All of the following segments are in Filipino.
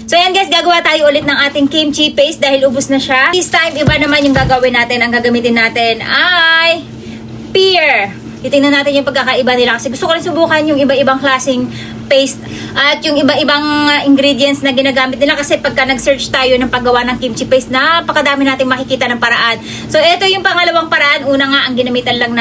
So yan guys, gagawa tayo ulit ng ating kimchi paste dahil ubos na siya. This time, iba naman yung gagawin natin. Ang gagamitin natin ay pear. Titingnan natin yung pagkakaiba nila kasi gusto ko rin subukan yung iba-ibang klaseng paste at yung iba-ibang ingredients na ginagamit nila kasi pagka nag-search tayo ng paggawa ng kimchi paste, napakadami nating makikita ng paraan. So ito yung pangalawang paraan. Una nga, ang ginamit lang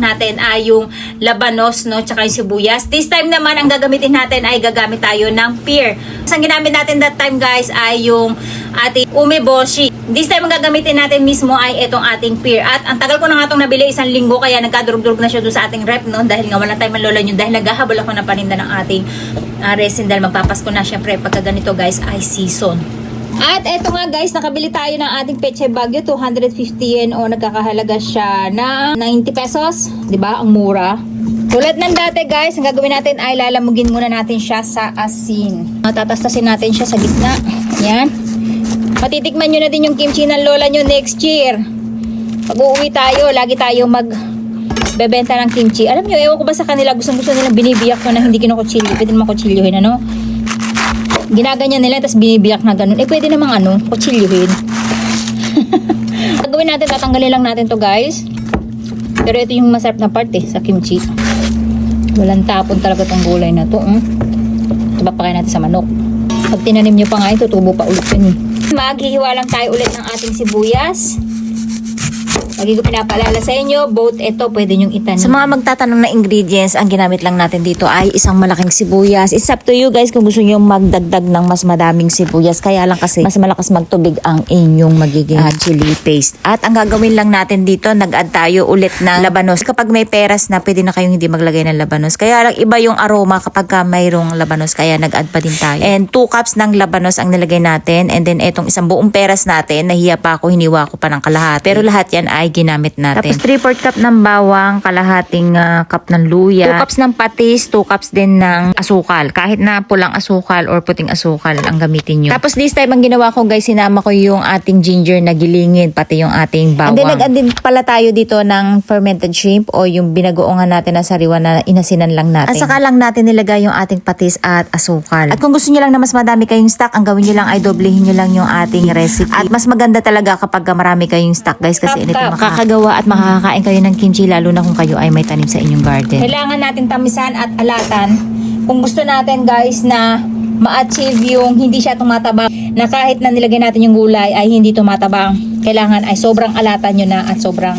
natin ay yung labanos, no, tsaka yung sibuyas. This time naman, ang gagamitin natin ay gagamit tayo ng pear. So, ang ginamit natin that time guys ay yung ating umeboshi. This time, ang gagamitin natin mismo ay itong ating pear. At ang tagal ko na nga itong nabili, 1 linggo, kaya nagkadurog-durog na siya doon sa ating rep, no? Dahil nga walang time ang lola nyo, dahil naghahabol ako ng paninda ng ating resin dahil magpapasko na syempre pagka ganito guys ay season. At eto nga guys, nakabili tayo ng ating Peche Baguio, 250 yen o nagkakahalaga siya ng 90 pesos. 'Di ba? Ang mura. Tulad ng dati guys, ang gagawin natin ay lalamugin muna natin siya sa asin. Tatastasin natin siya sa gitna. Yan. Patitikman nyo na din yung kimchi ng lola nyo next year. Pag uuwi tayo, lagi tayo bebenta ng kimchi. Alam nyo, ewan ko ba sa kanila, gusto nilang binibiyak ko na hindi kinukutsilyo. Pwede naman kutsilyohin, ano? Ginaganyan nila, tapos binibiyak na ganun. Pwede namang kutsilyohin. Gagawin natin, tatanggalin lang natin to guys. Pero ito yung masarap na part sa kimchi. Walang tapon talaga tong gulay na to. Ito papakain natin sa manok. Pag tinanim nyo pa nga, tutubo pa ulit yun. Maghihiwa lang tayo ulit ng ating sibuyas. Lagi ko pinapaalala sa inyo, both ito pwede nyong itanim. Sa mga magtatanong na ingredients, ang ginamit lang natin dito ay isang malaking sibuyas. It's up to you guys kung gusto nyo magdagdag ng mas madaming sibuyas. Kaya lang kasi mas malakas magtubig ang inyong magiging chili paste. At ang gagawin lang natin dito, nag-add tayo ulit ng labanos. Kapag may peras na, pwede na kayong hindi maglagay ng labanos. Kaya lang iba yung aroma kapag mayroong labanos. Kaya nag-add pa din tayo. And 2 cups ng labanos ang nilagay natin. And then etong isang buong peras natin, nahiya pa ako, hiniwa ko pa ng kalahati. Pero lahat yan ay ginamit natin. Tapos 3/4 cup ng bawang, kalahating cup ng luya, 2 cups ng patis, 2 cups din ng asukal. Kahit na pulang asukal or puting asukal ang gamitin nyo. Tapos this time ang ginawa ko guys, sinama ko yung ating ginger na gilingin, pati yung ating bawang. And then nag-add din pala tayo dito ng fermented shrimp o yung binagoongan natin na sariwa na inasinan lang natin. At saka lang natin nilagay yung ating patis at asukal. At kung gusto nyo lang na mas madami kayong stock, ang gawin nyo lang ay doblehin nyo lang yung ating recipe. At mas maganda talaga kapag marami kayong stock guys kasi ito makakagawa at makakakain kayo ng kimchi lalo na kung kayo ay may tanim sa inyong garden. Kailangan natin tamisan at alatan kung gusto natin guys na ma-achieve yung hindi siya tumatabang, na kahit na nilagay natin yung gulay ay hindi tumatabang. Kailangan ay sobrang alatan nyo na at sobrang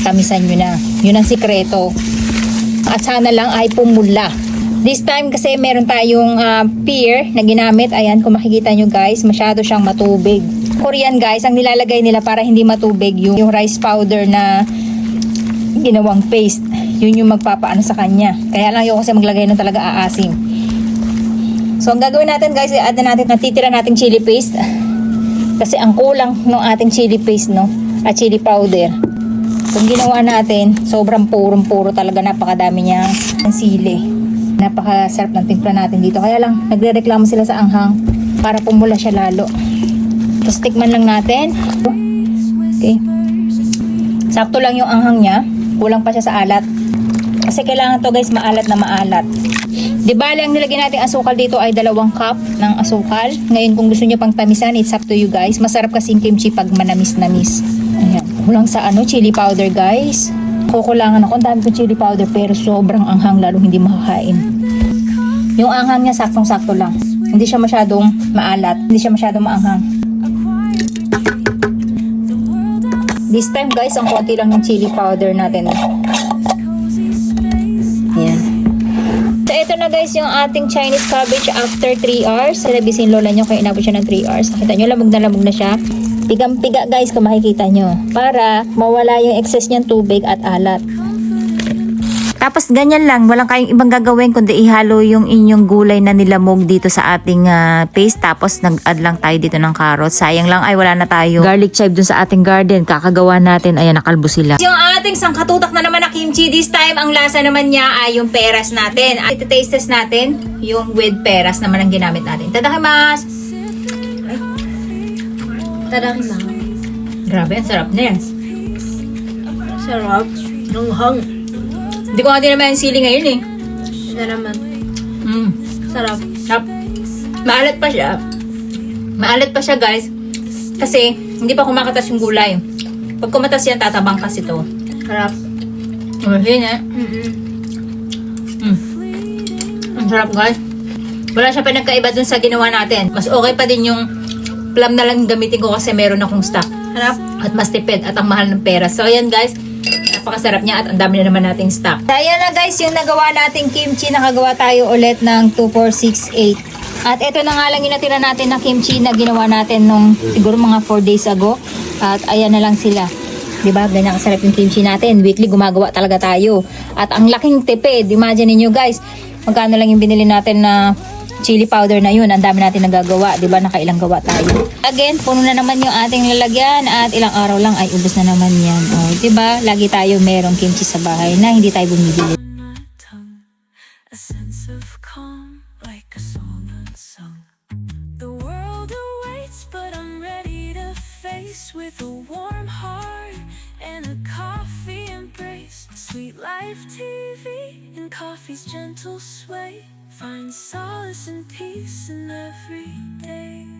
tamisan nyo na. Yun ang sikreto. At sana lang ay pumula. This time kasi meron tayong pear na ginamit. Ayan, kung makikita nyo guys, masyado siyang matubig. Korean guys, ang nilalagay nila para hindi matubig yung rice powder na ginawang paste. Yun yung magpapaano sa kanya. Kaya lang yung kasi maglagay ng talaga aasim. So ang gagawin natin guys, i-add na natin, natitira nating chili paste. Kasi ang kulang ng ating chili paste, no, at chili powder. Kung ginawa natin, sobrang purong-puro talaga, napakadami niya ng sili. Napakasarap ng timpla natin dito. Kaya lang, nagre-reklamo sila sa anghang para pumula siya lalo. Tapos tikman lang natin. Okay. Sakto lang yung anghang niya. Kulang pa siya sa alat. Kasi kailangan to guys maalat na maalat. Di bale, ang nilagay natin asukal dito ay 2 cup ng asukal. Ngayon kung gusto niyo pang tamisan, it's up to you guys. Masarap kasi yung kimchi pag manamis-namis. Ayan. Kulang sa chili powder guys. Kukulangan ako. Ang dami ko chili powder pero sobrang anghang lalo hindi makakain. Yung anghang niya saktong-sakto lang. Hindi siya masyadong maalat. Hindi siya masyadong maanghang. This time guys, ang konti lang ng chili powder natin. Ayan. So ito na guys yung ating Chinese cabbage after 3 hours. Salabisin lola nyo kaya inabot siya ng 3 hours. Nakita nyo, lamog na siya. Pigang-piga guys kung makikita nyo. Para mawala yung excess niyang tubig at alat. Tapos ganyan lang, walang kayong ibang gagawin kundi ihalo yung inyong gulay na nilamog dito sa ating paste. Tapos nag-add lang tayo dito ng carrots. Sayang lang ay wala na tayo garlic chive dun sa ating garden. Kakagawa natin, ayan, nakalbo sila. Yung ating sangkatutak na naman na kimchi, this time ang lasa naman niya ay yung peras natin. At iti-taste test natin yung with peras naman ang ginamit natin. Tadakimasu! Tadakimasu! Grabe, ang sarap na yan. Sarap. Nanghang. Hindi ko nga din naman yung sili ngayon eh. Ito naman. Sarap. Sarap. Maalat pa siya. Maalat pa siya, guys. Kasi, hindi pa kumakatas yung gulay. Pag kumatas yan, tatabang kasi to. Sarap. Yun eh. Ang sarap, guys. Wala siya pinagkaiba dun sa ginawa natin. Mas okay pa din yung plum na lang gamitin ko kasi meron akong stock. Sarap. At mas tipid at ang mahal ng pera. So, ayan guys. Napakasarap niya at ang dami na naman nating stock. So, ayan na guys, yung nagawa nating kimchi. Nakagawa tayo ulit ng 2468. At ito na nga lang yung natira natin na kimchi na ginawa natin nung siguro mga 4 days ago. At ayan na lang sila. Diba? Ganyan kasarap yung kimchi natin. Weekly gumagawa talaga tayo. At ang laking tipid. Imagine niyo guys, magkano lang yung binili natin na chili powder na yun. Ang dami natin nagagawa. Diba? Nakailang gawa tayo. Again, puno na naman yung ating lalagyan. At ilang araw lang ay ubos na naman yan. O, diba? Lagi tayo merong kimchi sa bahay na hindi tayo bumibili. A sense of calm, like a song unsung. The world awaits, but I'm ready to face with a warm heart and a coffee embrace. Sweet Life TV and coffee's gentle sway. Find solace and peace in every day.